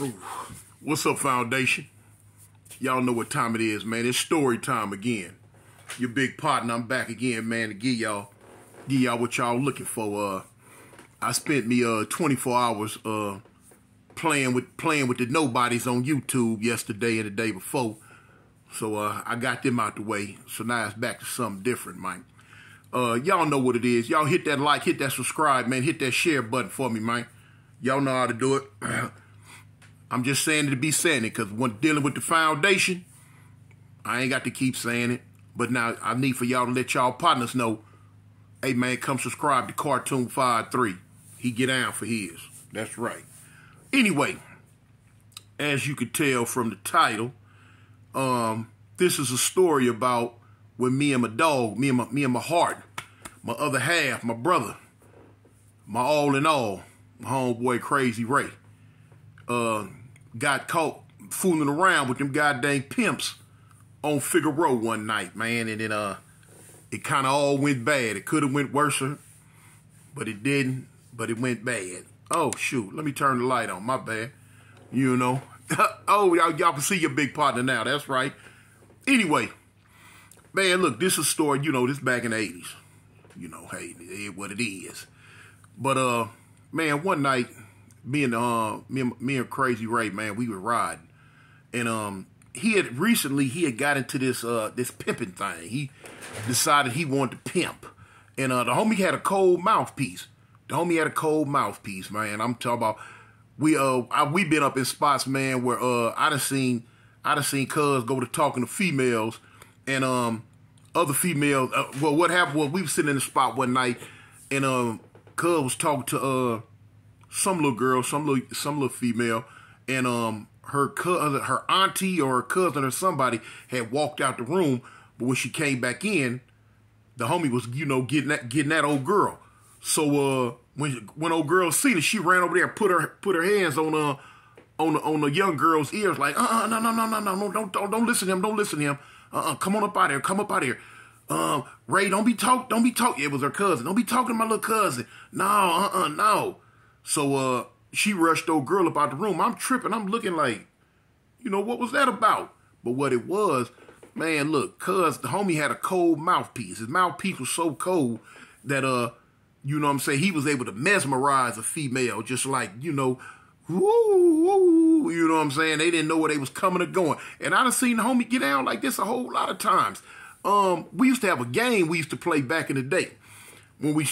Ooh. What's up, Foundation? Y'all know what time it is, man. It's story time again. Your big partner, I'm back again, man, to give y'all what y'all looking for. I spent me 24 hours playing with the nobodies on YouTube yesterday and the day before. So I got them out the way. So now it's back to something different, man. Y'all know what it is. Y'all hit that like, hit that subscribe, man. Hit that share button for me, man. Y'all know how to do it. I'm just saying it to be saying it, because when dealing with the Foundation, I ain't got to keep saying it. But now I need for y'all to let y'all partners know, hey, man, come subscribe to Cartoon 53. He get down for his. That's right. Anyway, as you could tell from the title, this is a story about when me and my dog, me and my heart, my other half, my brother, my all in all, my homeboy Crazy Ray, got caught fooling around with them goddamn pimps on Figueroa one night, man, and then it kind of all went bad. It could have went worse, but it didn't. But it went bad. Oh shoot! Let me turn the light on. My bad. You know. Oh, y'all can see your big partner now. That's right. Anyway, man, look, this is a story. You know, this back in the 80s. You know, hey, it is what it is. But man, one night, me and Crazy Ray, man, we were riding, and he had got into this pimping thing. He decided he wanted to pimp, and the homie had a cold mouthpiece. Man. I'm talking about we been up in spots, man, where I done seen cuz go to talking to females, and other females. Well, what happened was we was sitting in the spot one night, and cuz was talking to some little girl, some little female, and her auntie or her cousin or somebody had walked out the room, but when she came back in, the homie was, you know, getting that old girl. So when old girl seen it, she ran over there, put her hands on the young girl's ears, like no, don't listen to him, come on up out here, Ray, don't be talk. It was her cousin. Don't be talking to my little cousin. No. So she rushed old girl up out the room. I'm tripping. I'm looking like, you know, what was that about? But what it was, man, look, cuz the homie had a cold mouthpiece. His mouthpiece was so cold that you know what I'm saying, he was able to mesmerize a female, just like, you know, woo, you know what I'm saying? They didn't know where they was coming or going. And I done seen the homie get down like this a whole lot of times. We used to have a game we used to play back in the day when we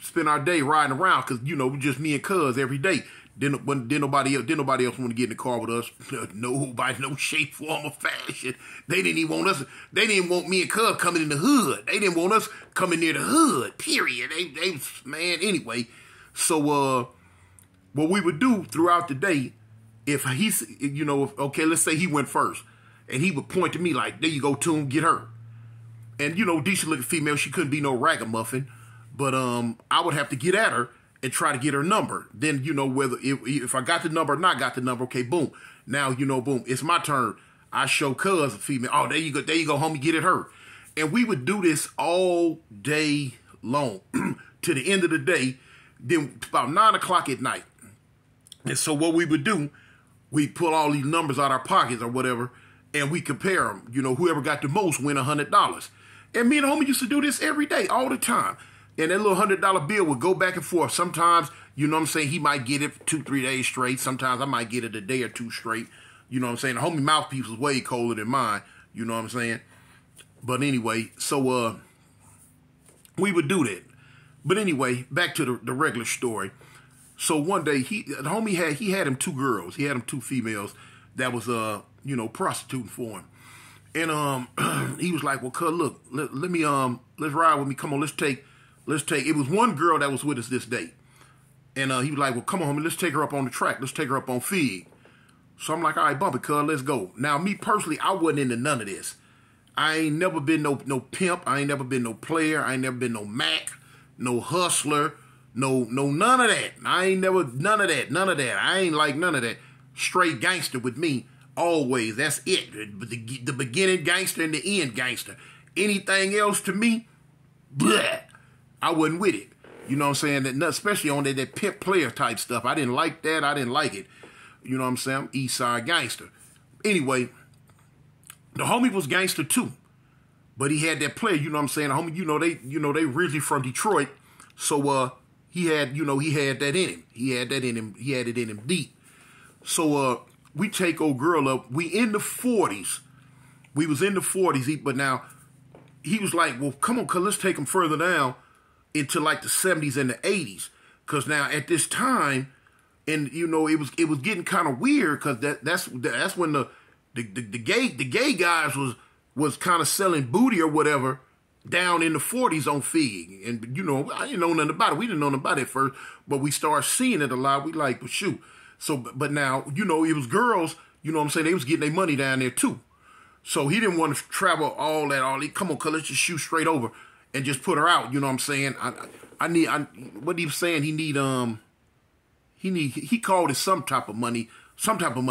spend our day riding around, because, you know, just me and cuz every day. Didn't nobody else want to get in the car with us. Nobody, no shape, form, or fashion. They didn't even want us. They didn't want me and cuz coming in the hood. They didn't want us coming near the hood. Period. They man. Anyway, so what we would do throughout the day, if he's, you know, okay, let's say he went first, and he would point to me like, "There you go, Toon, get her." And you know, decent looking female, she couldn't be no ragamuffin, but I would have to get at her and try to get her number. Then, you know, whether if I got the number or not got the number, okay, boom. Now, you know, boom, it's my turn. I show cuz a female. Oh, there you go, homie, get at her. And we would do this all day long to the end of the day, then about 9 o'clock at night. And so what we would do, we pull all these numbers out our pockets or whatever, and we compare them. You know, whoever got the most win $100. And me and the homie used to do this every day, all the time. And that little $100 bill would go back and forth. Sometimes, you know what I'm saying, he might get it for 2-3 days straight. Sometimes I might get it a day or two straight. You know what I'm saying? The homie mouthpiece was way colder than mine. You know what I'm saying? But anyway, so we would do that. But anyway, back to the regular story. So one day, the homie had him two girls. He had him two females that was you know, prostituting for him. And he was like, well, cuz, look, let me let's ride with me. Come on, let's take. It was one girl that was with us this day. And he was like, well, come on, homie, let's take her up on the track. Let's take her up on Fig. So I'm like, all right, bump it, cuz, let's go. Now, me personally, I wasn't into none of this. I ain't never been no pimp. I ain't never been no player. I ain't never been no Mac, no hustler, no none of that. I ain't never, none of that. I ain't like none of that. Straight gangster with me, always. That's it. The beginning gangster and the end gangster. Anything else to me, bleh. I wasn't with it. You know what I'm saying? That, especially on that pimp player type stuff. I didn't like that. I didn't like it. You know what I'm saying? I'm East Side gangster. Anyway, the homie was gangster too. But he had that player, you know what I'm saying? The homie, they originally from Detroit. So he had that in him. He had that in him. He had it in him deep. So we take old girl up. We in the 40s. We was in the 40s, but now he was like, well, come on, cuz let's take him further down into like the 70s and the 80s. Cause now at this time, and it was getting kind of weird because that's when the gay guys was kind of selling booty or whatever down in the 40s on Fig. And I didn't know nothing about it. We didn't know nothing about it first, but we started seeing it a lot. We like, but shoot. So, but now, it was girls, you know what I'm saying? They was getting their money down there too. So he didn't want to travel all that. Come on, cuz let's just shoot straight over and just put her out. You know what I'm saying? What he was saying, he called it some type of money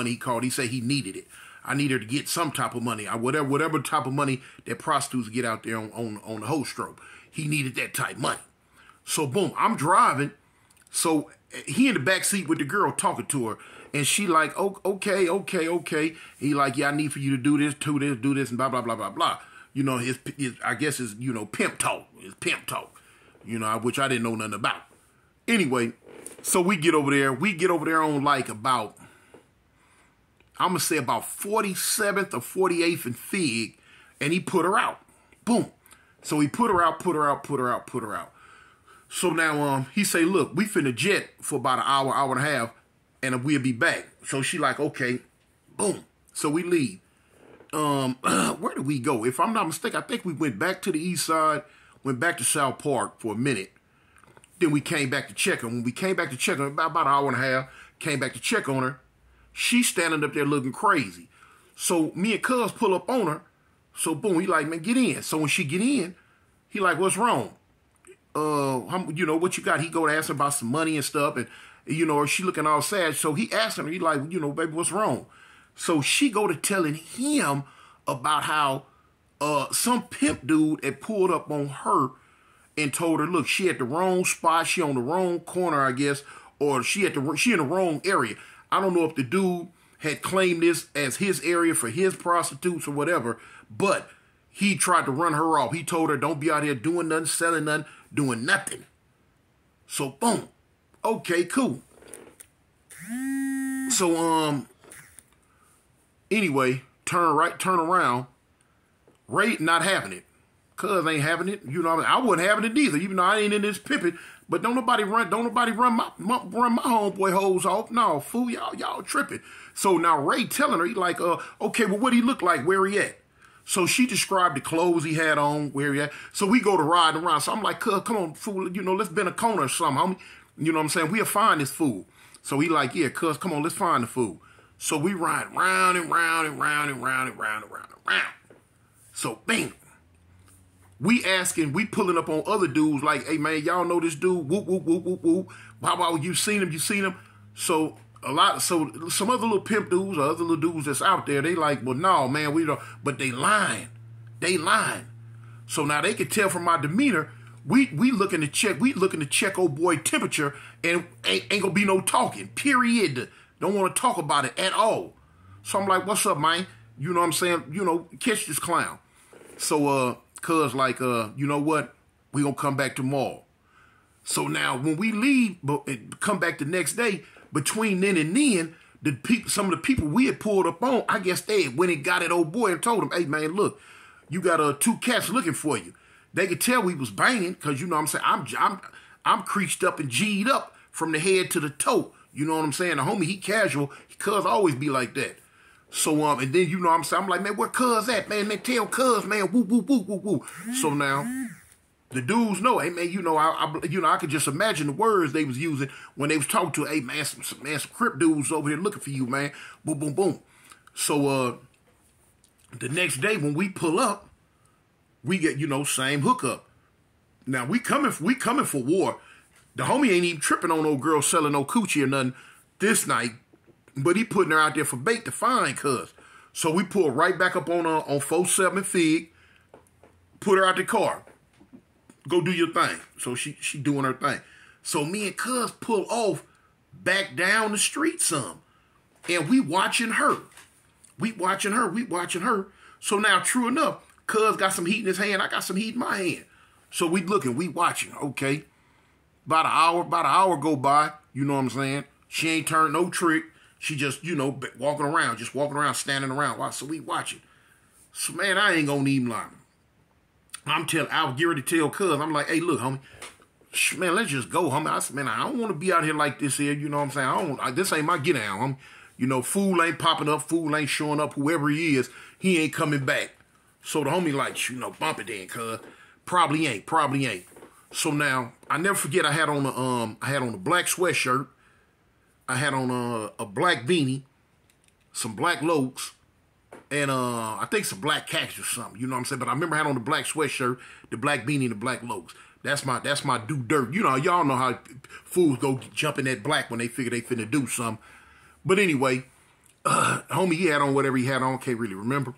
he called. He said he needed it. I need her to get some type of money. Whatever type of money that prostitutes get out there on the whole stroke. He needed that type of money. So boom, I'm driving. So he in the back seat with the girl talking to her. And she like, oh, okay. He like, yeah, I need for you to do this, and blah, blah, blah, blah, blah. His I guess his, pimp talk. His pimp talk. Which I didn't know nothing about. Anyway, so we get over there. We get over there on like about, I'm going to say about 47th or 48th and Fig. And he put her out. Boom. So he put her out. So now he say, look, we finna jet for about an hour and a half. And we'll be back. So she like, okay, boom. So we leave. Where did we go? If I'm not mistaken, I think we went back to the east side, went back to South Park for a minute. Then we came back to check her. When we came back to check her, about an hour and a half, came back to check on her. She's standing up there looking crazy. So me and Cuz pull up on her. So boom, he like, man, get in. So when she get in, he like, what's wrong? What you got? He go to ask her about some money and stuff, and she looking all sad. So he asking her, he like, baby, what's wrong? So she go to telling him about how some pimp dude had pulled up on her and told her, look, she at the wrong spot, she on the wrong corner, I guess, or she in the wrong area. I don't know if the dude had claimed this as his area for his prostitutes or whatever, but he tried to run her off. He told her, don't be out here doing nothing, selling nothing, doing nothing. So boom. Okay, cool. So, anyway, turn around. Ray not having it. Cuz ain't having it. I wasn't having it either, even though I ain't in this pimping. But don't nobody run my homeboy hoes off. No, fool, y'all tripping. So now Ray telling her, he like, okay, well, what he look like? Where he at? So she described the clothes he had on, where he at. So we go to riding around. So I'm like, cuz, come on, fool, let's bend a corner or something, homie. You know what I'm saying? We'll find this fool. So he like, yeah, cuz, come on, let's find the fool. So we ride round and round and round and round and round and round and round. So, bang. We pulling up on other dudes like, hey, man, y'all know this dude? Whoop, whoop, whoop, whoop, whoop. Wow, you seen him? So, some other little pimp dudes or other little dudes that's out there, they like, well, no, man, we don't. But they lying. So now they can tell from my demeanor, we looking to check old boy temperature, and ain't gonna be no talking, period. Don't want to talk about it at all. So I'm like, what's up, man? You know what I'm saying? Catch this clown. So, cuz like, you know what? We gonna come back tomorrow. So now when we leave, come back the next day, between then and then, some of the people we had pulled up on, I guess they went and got at old boy and told him, hey, man, look, you got 2 cats looking for you. They could tell we was banging because, you know what I'm saying, I'm creased up and G'd up from the head to the toe. You know what I'm saying? The homie, he casual. Cuz always be like that. So, and then, you know what I'm saying? I'm like, man, where Cuz at, man? Man, tell Cuz, man, woo, woo, woo, woo, woo. So now, the dudes know, hey, man, I could just imagine the words they was using when they was talking to, hey, man, some Crip dudes over here looking for you, man. Boom, boom, boom. So, the next day when we pull up, we get, same hookup. Now, we coming for war. The homie ain't even tripping on no girl selling no coochie or nothing this night, but he putting her out there for bait to find Cuz. So we pull right back up on 47 Fig, put her out the car. Go do your thing. So she doing her thing. So me and Cuz pull off back down the street some. And we watching her. We watching her. So now, true enough, cuz got some heat in his hand. I got some heat in my hand. So we looking, we watching. Okay. About an hour go by. You know what I'm saying? She ain't turned no trick. She just, walking around, standing around. So we watching. So, man, I ain't gonna even lie. I was getting ready to tell cuz. I'm like, hey, look, homie. Man, let's just go, homie. I said, man, I don't want to be out here like this here. You know what I'm saying? This ain't my get down, homie. Fool ain't popping up. Fool ain't showing up. Whoever he is, he ain't coming back. So the homie like, bump it then, cuz. Probably ain't. So now, I never forget I had on a black sweatshirt. I had on a black beanie, some black locs, and I think some black khakis or something. You know what I'm saying? But I remember I had on the black sweatshirt, the black beanie, and the black locs. That's my do dirt. Y'all know how fools go jump in that black when they figure they finna do something. But anyway, homie, he had on whatever he had on. Can't really remember.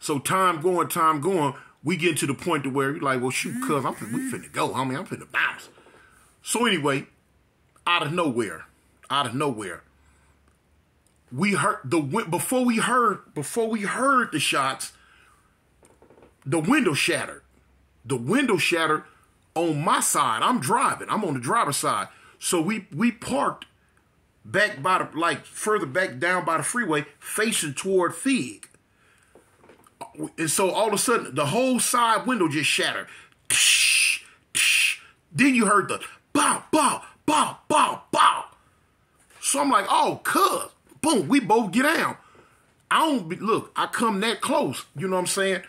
So time going. We get to the point to where you're like, well, shoot, cuz, we finna go, homie. I'm finna bounce. So anyway, out of nowhere, we heard before we heard the shots, the window shattered. The window shattered on my side. I'm driving. I'm on the driver's side. So we parked back by further back down by the freeway, facing toward Fig. And so all of a sudden, the whole side window just shattered. Then you heard the bow, bow, bow, bow, bow. So I'm like, oh, cuz. Boom, we both get down. I come that close. You know what I'm saying?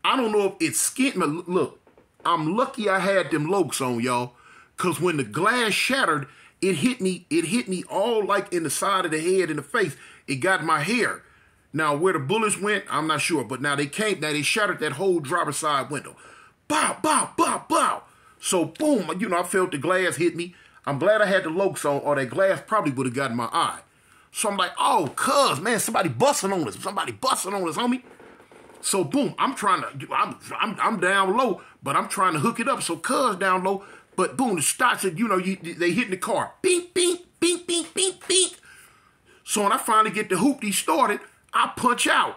I don't know if it's skinned me. Look, I'm lucky I had them lokes on, y'all. Because when the glass shattered, it hit me all like in the side of the head and the face. It got my hair. Now, where the bullets went, I'm not sure. But now they shattered that whole driver's side window. Bow, bow, bow, bow. So, boom, I felt the glass hit me. I'm glad I had the lokes on, or that glass probably would have gotten my eye. So I'm like, oh, cuz, man, somebody busting on us. Homie. So, boom, I'm down low, but I'm trying to hook it up. So, cuz down low, but boom, the shots, they hitting the car. Bink, bink, bink, bink, bink, bink. So when I finally get the hoopty started, I punch out.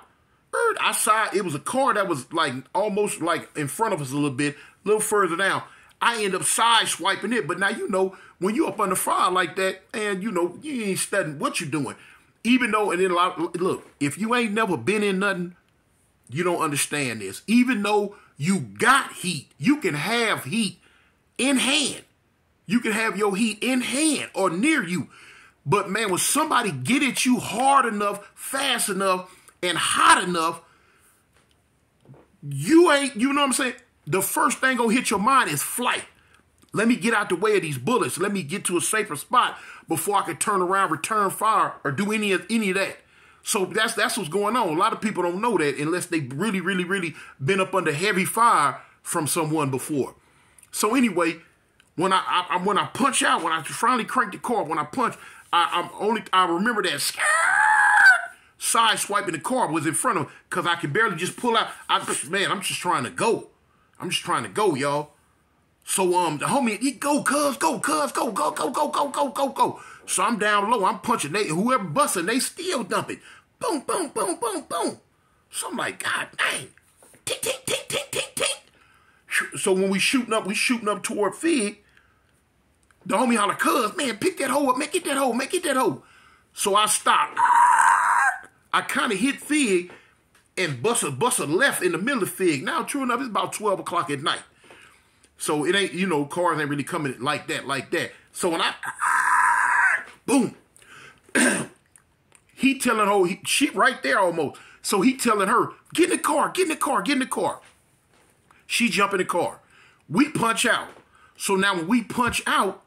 It was a car that was like almost like in front of us a little further down. I end up side swiping it, but now when you up under fire like that, and you ain't studying what you're doing. Even though, and then look, if you ain't never been in nothing, you don't understand this. Even though you got heat, you can have heat in hand. You can have your heat in hand or near you. But man, when somebody get at you hard enough, fast enough, and hot enough, you know what I'm saying? The first thing gonna hit your mind is flight. Let me get out the way of these bullets. Let me get to a safer spot before I can turn around, return fire, or do any of that. So that's what's going on. A lot of people don't know that unless they really, really, really been up under heavy fire from someone before. So anyway, when I punch out, when I finally crank the car, when I punch, I remember that side swiping the car was in front of me because I could barely just pull out. I'm just trying to go. Y'all. So the homie, he go, cuz, go. So I'm down low, I'm punching. Whoever busting, they still dumping. Boom, boom, boom, boom, boom. So I'm like, God dang. Tink, tink, tink, tink, tink, tink. So when we shooting up toward Fig, the homie holler, cuz, man, pick that hole up, make it that hole. So I stopped. I kind of hit Fig and bust a left in the middle of Fig. Now, true enough, it's about 12 o'clock at night. So it ain't, cars ain't really coming like that. So when boom. He telling her, she right there almost. So he telling her, get in the car. She jump in the car. We punch out. So now when we punch out,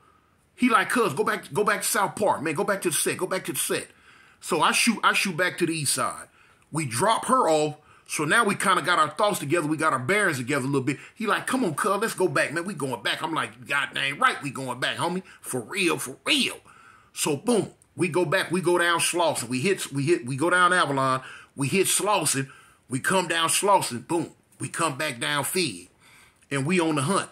he like, cuz, go back to South Park, man. Go back to the set. So I shoot back to the east side. We drop her off. So now we kind of got our thoughts together. We got our bearings together a little bit. He like, come on, cuz, let's go back, man. We going back. I'm like, God dang right, we going back, homie. For real. So boom, we go back. We go down Slauson. We go down Avalon. We hit Slauson. We come down Slauson. Boom. We come back down Fig. And we on the hunt.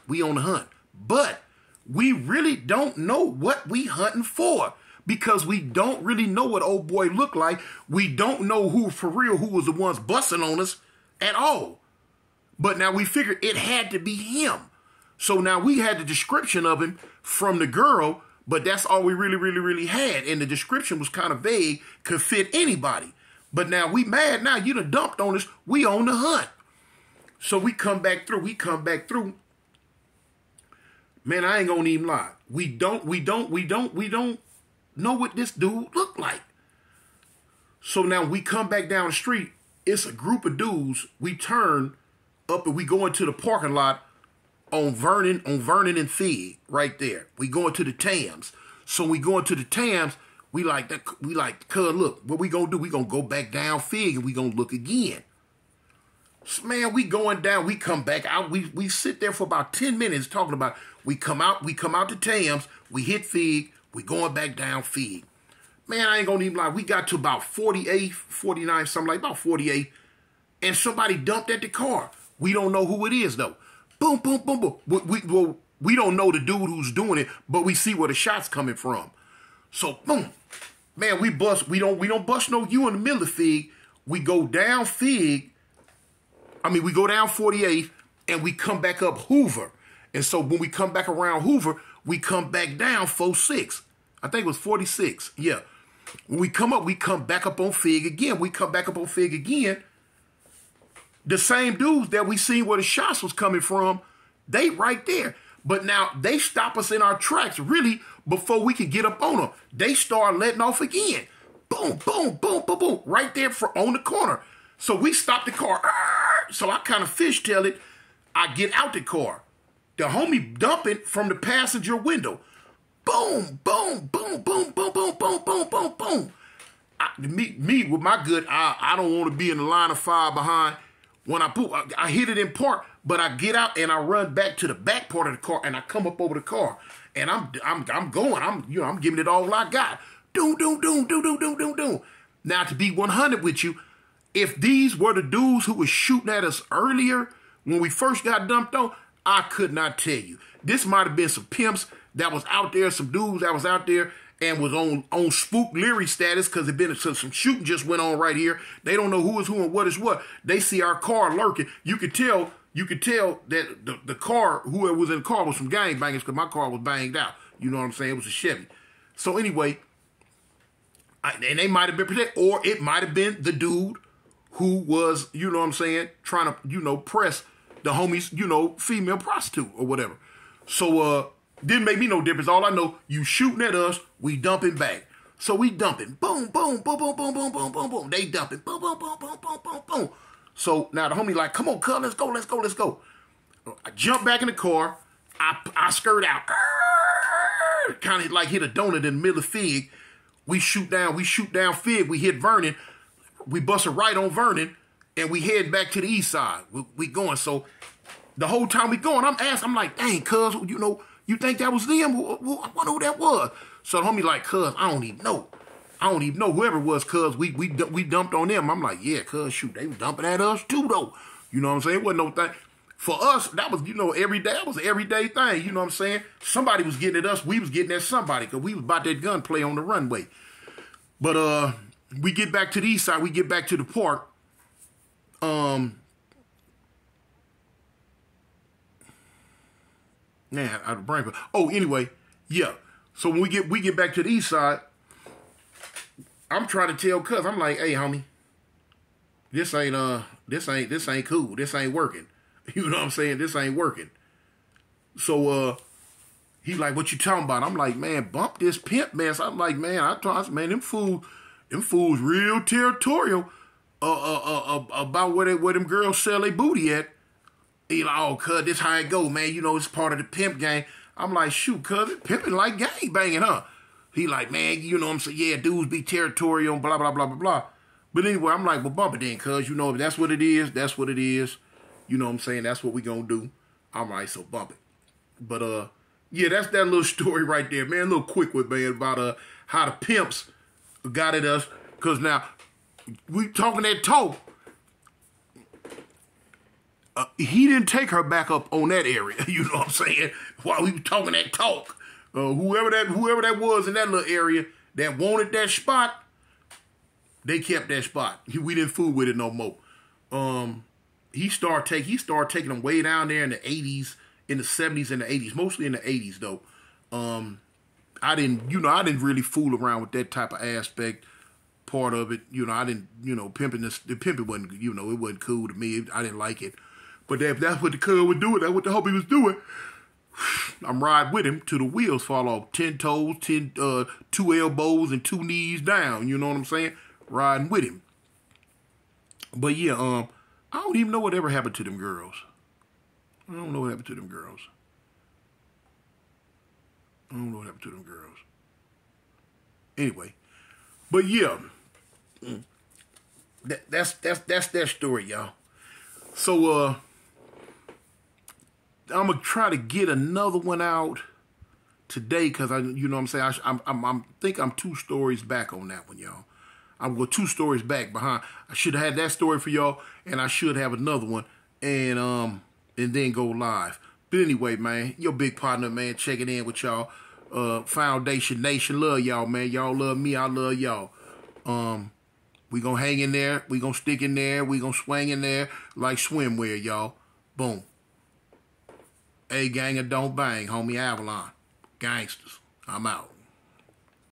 But we really don't know what we hunting for. because we don't really know what old boy looked like. We don't know who, for real, who was the ones busting on us at all. But now we figured it had to be him. So now we had the description of him from the girl, but that's all we really had. And the description was kind of vague, could fit anybody. But now we mad now. You done dumped on us. We on the hunt. So we come back through. Man, I ain't gonna even lie. We don't know what this dude looked like. So now we come back down the street. It's a group of dudes. We turn up and we go into the parking lot on Vernon and Fig right there. We go into the Tams. So we go into the Tams. We like, cuz look, what we gonna do? We gonna go back down Fig and we gonna look again. So, man, we going down. We come back out. We sit there for about 10 minutes talking about. We come out to Tams. We hit Fig. We going back down Fig. Man, I ain't gonna even lie. We got to about 48, 49, something like about 48, and somebody dumped at the car. We don't know who it is though. Boom, boom, boom, boom. We don't know the dude who's doing it, but we see where the shot's coming from. So boom, man, we bust. We don't bust no you in the middle of Fig. We go down Fig. We go down 48 and we come back up Hoover. And so when we come back around Hoover, we come back down 46. I think it was 46. Yeah. When we come up, we come back up on Fig again. The same dudes that we seen where the shots was coming from, they right there. But now they stop us in our tracks, really, before we can get up on them. They start letting off again. Boom, boom, boom, boom, boom, right there on the corner. So we stop the car. So I kind of fishtail it. I get out the car. The homie dumping from the passenger window. Boom, boom, boom, boom, boom, boom, boom, boom, boom, boom. Me with my good eye, I don't want to be in the line of fire behind. When I hit it in park, but I get out and I run back to the back part of the car and I come up over the car and I'm going. I'm giving it all I got. Doom, doom, doom, doom, doom, doom, doom, doom. Now to be 100 with you, if these were the dudes who was shooting at us earlier when we first got dumped on, I could not tell you. This might have been some pimps that was out there, some dudes that was out there and was on spook Leary status because it been some shooting just went on right here. They don't know who is who and what is what. They see our car lurking. You could tell that the car, whoever was in the car was some gangbangers because my car was banged out. You know what I'm saying? It was a Chevy. So anyway, and they might have been protected, or it might have been the dude who was, you know what I'm saying, trying to, press the homie's, female prostitute or whatever. So, didn't make me no difference. All I know, you shooting at us, we dumping back. So we dumping. Boom, boom, boom, boom, boom, boom, boom, boom, boom. They dumping. Boom, boom, boom, boom, boom, boom, boom. So now the homie like, come on, cuz, let's go, let's go, let's go. I jump back in the car. I skirt out. Kind of like hit a donut in the middle of Fig. We shoot down Fig. We hit Vernon. We bust a right on Vernon, and we head back to the east side. We going. So the whole time we going, I'm like, dang, cuz, you think that was them? I wonder who that was. So the homie like, cuz, I don't even know. Whoever it was, cuz, we dumped on them. I'm like, yeah, cuz, shoot, they was dumping at us too, though. You know what I'm saying? It wasn't no thing. For us, that was, every day. That was an everyday thing. You know what I'm saying? Somebody was getting at us. We was getting at somebody because we was about that gunplay on the runway. But we get back to the east side. We get back to the park. Man, I brain. Oh, anyway, yeah. So when we get back to the east side, I'm trying to tell cuz, I'm like, hey, homie, this ain't cool. This ain't working. You know what I'm saying? This ain't working. So he like, what you talking about? I'm like, man, bump this pimp mess. I'm like, man, them fools real territorial about where them girls sell their booty at. He like, oh, cuz, this how it go, man. It's part of the pimp gang. I'm like, shoot, cuz, pimping like gang banging, huh? He like, man, you know what I'm saying? Yeah, dudes be territorial, blah, blah, blah, blah, blah. But anyway, I'm like, well, bump it then, cuz, if that's what it is, that's what it is. You know what I'm saying? That's what we gonna do. All right, so bump it. But, yeah, that's that little story right there, man. A little quick one, man, about how the pimps got at us. Because now, we talking that talk. He didn't take her back up on that area. You know what I'm saying? While we were talking that talk. Whoever that was in that little area that wanted that spot, they kept that spot. We didn't fool with it no more. He started taking them way down there in the 80s, in the 70s and the 80s, mostly in the 80s though. I didn't really fool around with that type of aspect part of it. I didn't, pimping wasn't, it wasn't cool to me. I didn't like it. But if that's what the cuz was doing, that's what the homie was doing, I'm riding with him till the wheels fall off. 10 toes, 2 elbows, and 2 knees down. You know what I'm saying? Riding with him. But yeah, I don't even know what ever happened to them girls. I don't know what happened to them girls. Anyway, but yeah, that's that story, y'all. So I'm gonna try to get another one out today because I think I'm 2 stories back on that one, y'all. I'm going 2 stories back behind. I should have had that story for y'all, and I should have another one, and then go live. But anyway, man, your big partner, man, checking in with y'all. Foundation Nation, love y'all, man. Y'all love me, I love y'all. We gonna hang in there. We gonna stick in there. We gonna swing in there like swimwear, y'all. Boom. A gang and don't bang, homie. Avalon. Gangsters. I'm out.